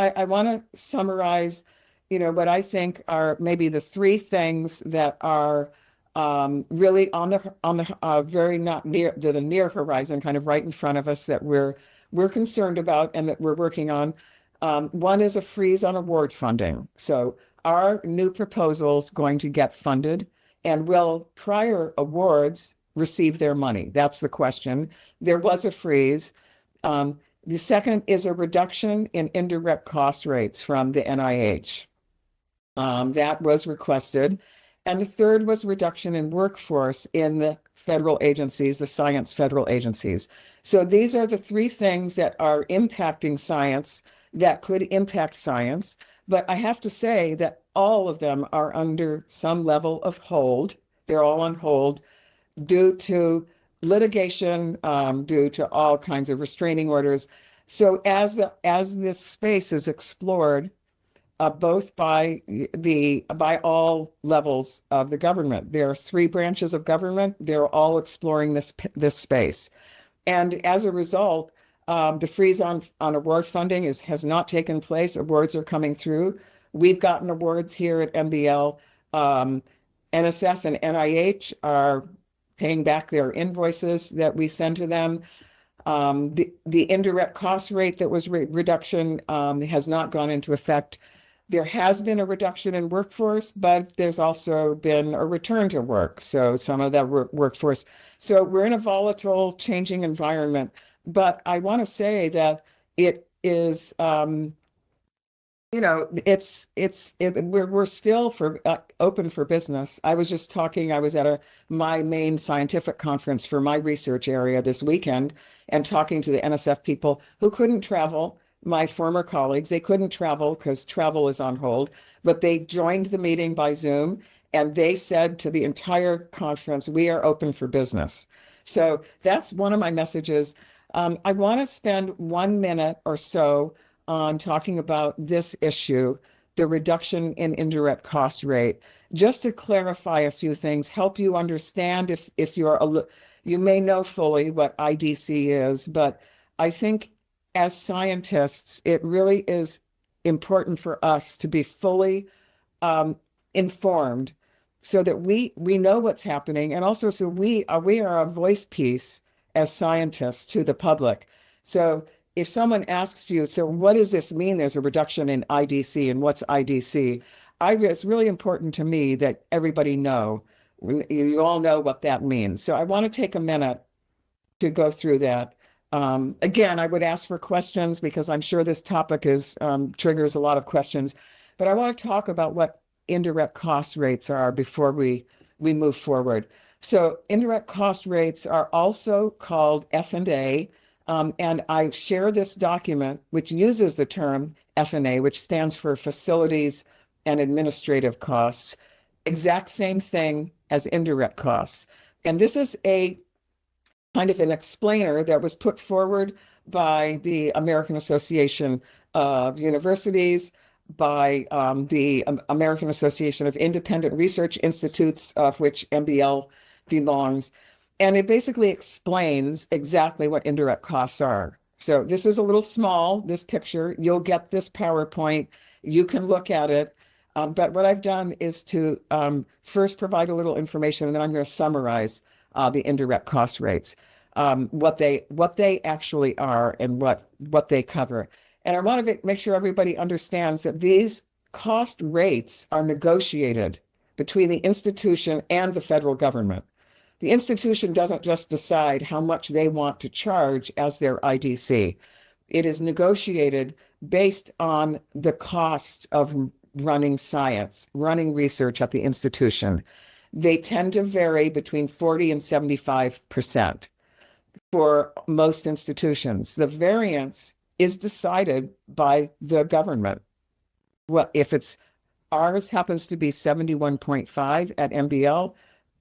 I want to summarize, what I think are maybe the three things that are really on the very not near the near horizon, kind of right in front of us that we're concerned about and that we're working on. One is a freeze on award funding. So are new proposals going to get funded, and will prior awards receive their money? That's the question. There was a freeze. The second is a reduction in indirect cost rates from the NIH. That was requested. And the third was reduction in workforce in the federal agencies, the science federal agencies. So these are the three things that are impacting science, that could impact science. But I have to say that all of them are under some level of hold. They're all on hold due to litigation, due to all kinds of restraining orders. So as this space is explored, both by all levels of the government, there are three branches of government. They're all exploring this space, and as a result, the freeze on award funding has not taken place. Awards are coming through. We've gotten awards here at MBL. NSF and NIH are paying back their invoices that we send to them. The indirect cost rate that was reduction has not gone into effect. There has been a reduction in workforce, but there's also been a return to work. So some of that workforce. So we're in a volatile, changing environment. But I want to say that it is, we're still open for business. I was just talking. I was at my main scientific conference for my research area this weekend, and talking to the NSF people who couldn't travel. My former colleagues, they couldn't travel because travel is on hold, but they joined the meeting by Zoom, and they said to the entire conference, we are open for business. So that's one of my messages. I want to spend 1 minute or so on talking about this issue, the reduction in indirect cost rate, just to clarify a few things, help you understand if you may know fully what IDC is, but I think as scientists, it really is important for us to be fully informed, so that we know what's happening, and also so we are a voice piece as scientists to the public. So if someone asks you, so what does this mean? There's a reduction in IDC, and what's IDC? It's really important to me that everybody know. You all know what that means. So I want to take a minute to go through that. Again, I would ask for questions because I'm sure this topic triggers a lot of questions, but I want to talk about what indirect cost rates are before we move forward. So indirect cost rates are also called F&A, and I share this document which uses the term F&A, which stands for Facilities and Administrative Costs, exact same thing as indirect costs. And this is a kind of an explainer that was put forward by the American Association of Universities, by the American Association of Independent Research Institutes, of which MBL belongs. And it basically explains exactly what indirect costs are. So this is a little small, this picture. You'll get this PowerPoint. You can look at it. But what I've done is to first provide a little information, and then I'm going to summarize the indirect cost rates, what they actually are and what they cover. And I want to make sure everybody understands that these cost rates are negotiated between the institution and the federal government. The institution doesn't just decide how much they want to charge as their IDC. It is negotiated based on the cost of running science, running research at the institution. They tend to vary between 40 and 75% for most institutions. The variance is decided by the government. Well, if ours happens to be 71.5 at MBL,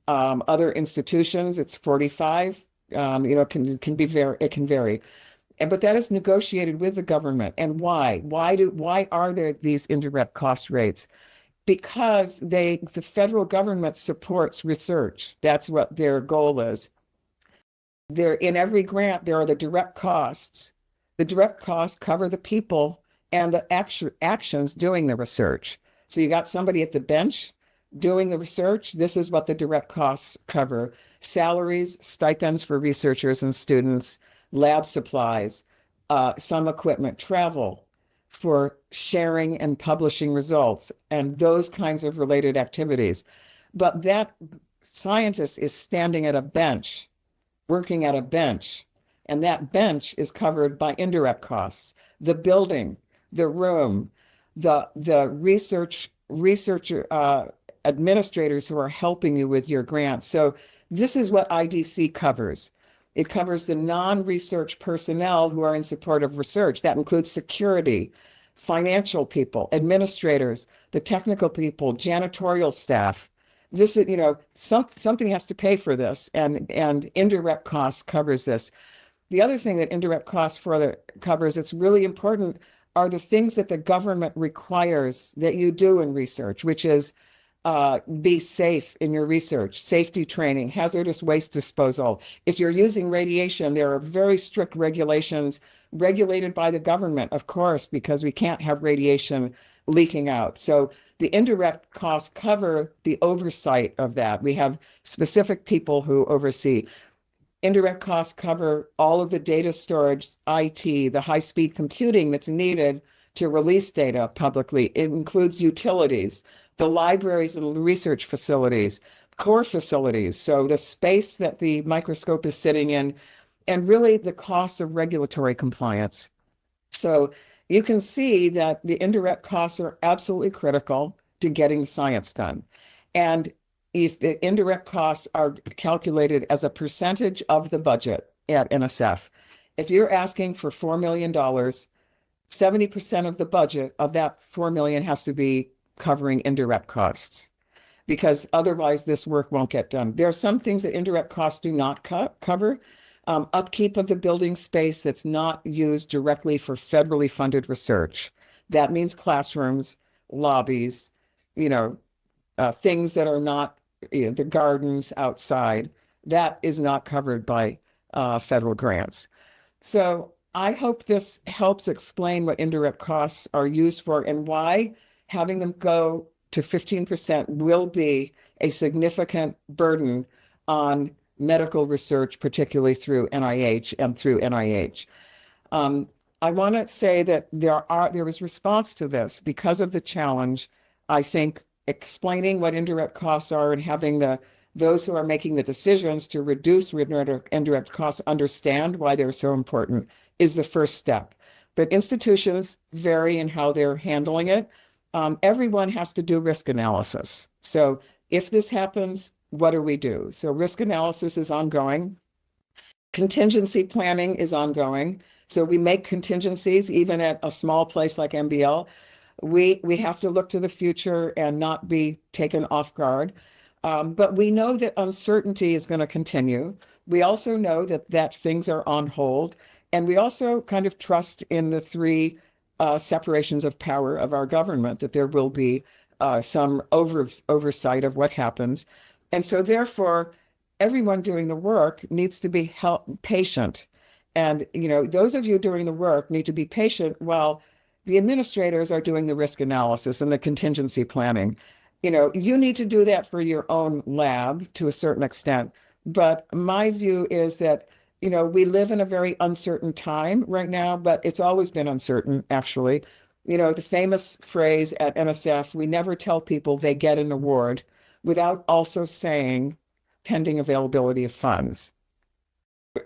other institutions it's 45. It can vary. But that is negotiated with the government. And why? Why are there these indirect cost rates? Because the federal government supports research. That's what their goal is. In every grant, there are the direct costs. The direct costs cover the people and the actions doing the research. So you got somebody at the bench doing the research. This is what the direct costs cover: salaries, stipends for researchers and students, lab supplies, some equipment, travel for sharing and publishing results, and those kinds of related activities. But that scientist is standing at a bench, working at a bench, and that bench is covered by indirect costs: the building, the room, the researcher administrators who are helping you with your grant. So this is what IDC covers. It covers the non-research personnel who are in support of research. That includes security, financial people, administrators, the technical people, janitorial staff. This is, something has to pay for this, and indirect costs covers this. The other thing that indirect costs further covers, it's really important, are the things that the government requires that you do in research, which is be safe in your research, safety training, hazardous waste disposal. If you're using radiation, there are very strict regulations regulated by the government, of course, because we can't have radiation leaking out. So the indirect costs cover the oversight of that. We have specific people who oversee. Indirect costs cover all of the data storage, IT, the high-speed computing that's needed to release data publicly. It includes utilities, the libraries and research facilities, core facilities, so the space that the microscope is sitting in, and really the costs of regulatory compliance. So you can see that the indirect costs are absolutely critical to getting science done. And if the indirect costs are calculated as a percentage of the budget at NSF, if you're asking for $4 million, 70% of the budget of that $4 million has to be covering indirect costs, because otherwise this work won't get done. There are some things that indirect costs do not cover. Upkeep of the building space that's not used directly for federally funded research. That means classrooms, lobbies, things that are not the gardens outside. That is not covered by federal grants. So I hope this helps explain what indirect costs are used for and why having them go to 15% will be a significant burden on medical research, particularly through NIH and through NIH. I want to say that there was response to this because of the challenge. I think explaining what indirect costs are and having those who are making the decisions to reduce indirect costs understand why they're so important is the first step. But institutions vary in how they're handling it. Everyone has to do risk analysis. So if this happens, what do we do? So risk analysis is ongoing. Contingency planning is ongoing. So we make contingencies even at a small place like MBL. We have to look to the future and not be taken off guard. But we know that uncertainty is going to continue. We also know that things are on hold. And we also kind of trust in the three separations of power of our government, that there will be some oversight of what happens. And so therefore, everyone doing the work needs to be patient. And, those of you doing the work need to be patient while the administrators are doing the risk analysis and the contingency planning. You need to do that for your own lab to a certain extent. But my view is that, we live in a very uncertain time right now, but it's always been uncertain, actually. The famous phrase at NSF, we never tell people they get an award without also saying pending availability of funds.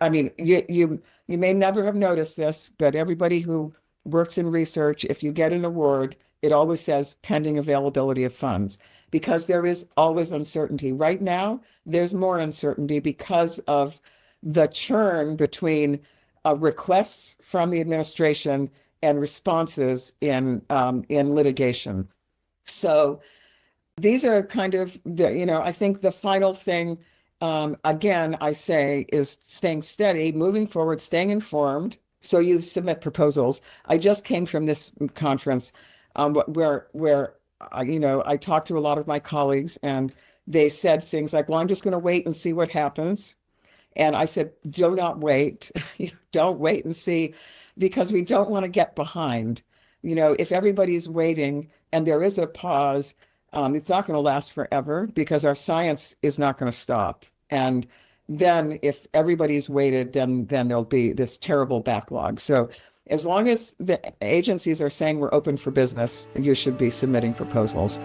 I mean, you may never have noticed this, but everybody who works in research, if you get an award, it always says pending availability of funds, because there is always uncertainty. Right now, there's more uncertainty because of the churn between requests from the administration and responses in litigation. So these are kind of I think the final thing, again, I say, is staying steady, moving forward, staying informed. So you submit proposals. I just came from this conference where I talked to a lot of my colleagues, and they said things like, well, I'm just going to wait and see what happens. And I said, do not wait. Don't wait and see, because we don't want to get behind. if everybody's waiting and there is a pause, it's not going to last forever because our science is not going to stop. And then if everybody's waited, then there'll be this terrible backlog. So as long as the agencies are saying we're open for business, you should be submitting proposals.